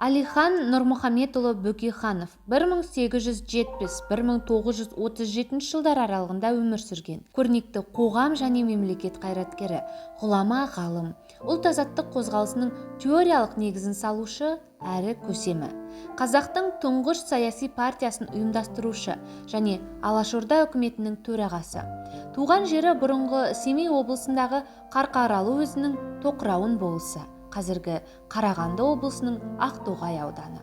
Әлихан Нұрмұхаметұлы Бөкейханов 1870-1937 жылдар аралығында өмір сүрген. Көрнекті қоғам және мемлекет қайраткері, ғұлама, ғалым, ұлт-азаттық қозғалысының теориялық негізін салушы әрі көсемі. Қазақтың тұңғыш саяси партиясын ұйымдастырушы және Алашорда үкіметінің төрағасы. Туған жері бұрынғы Семей облысындағы Қарқаралы уезінің Тоқырауын болысы, қазіргі Қарағанды облысының Ақтоғай ауданы.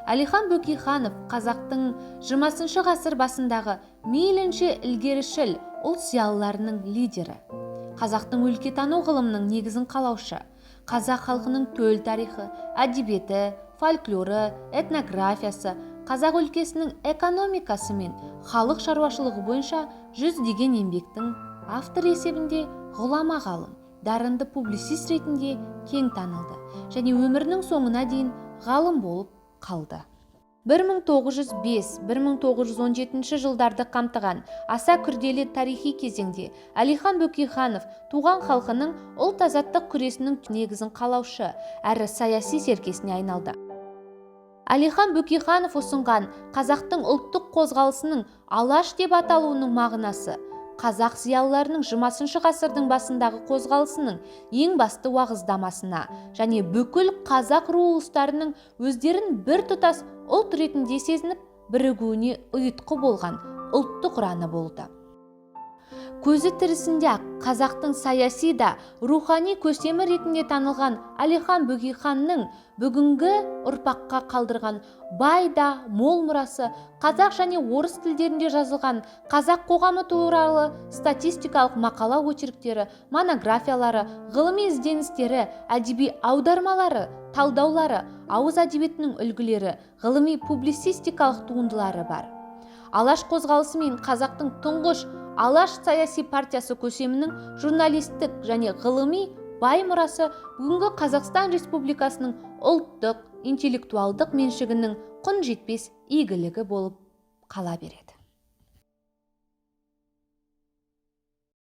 Әлихан Бөкейханов қазақтың 20 ғасыр басындағы мейлінше ілгерішіл ұлт зиялыларының лидері. Қазақтың өлкетану ғылымының негізін қалаушы. Қазақ халқының төл тарихы, әдебиеті, фольклоры, этнографиясы, қазақ өлкесінің экономикасы мен халық шаруашылығы бойынша жүздеген еңбектің автор есебінде ғұлама ғалым, дарынды публицист ретінде кең танылды және өмірінің соңына дейін ғалым болып қалды. 1905-1917 жылдарды қамтыған аса күрделі тарихи кезеңде Әлихан Бөкейханов туған халқының ұлт-азаттық күресінің негізін қалаушы әрі саяси серкесіне айналды. Әлихан Бөкейханов ұсынған қазақтың ұлттық қозғалысының алаш деп аталуының мағынасы қазақ зиялыларының 20 ғасырдың басындағы қозғалысының ең басты уағыздамасына және бүкіл қазақ ру ұлыстарының өздерін бір тұтас ұлт ретінде сезініп бірігуіне ұйытқы болған ұлттық ұраны болды. Көзі тірісінде-ақ қазақтың саяси да рухани көсемі ретінде танылған Әлихан Бөкейханның бүгінгі ұрпаққа қалдырған бай да мол мұрасы, қазақ және орыс тілдерінде жазылған қазақ қоғамы туралы статистикалық мақала очерктері, монографиялары, ғылыми ізденістері, әдеби аудармалары, талдаулары, ауыз әдебиетінің үлгілері, ғылыми публицистикалық туындылары бар. Алаш қозғалысы мен қазақтың тұңғыш Алаш саяси партиясы көсемінің журналистік және ғылыми бай мұрасы бүгінгі Қазақстан Республикасының ұлттық, интеллектуалдық меншігінің құн жетпес игілігі болып қала береді.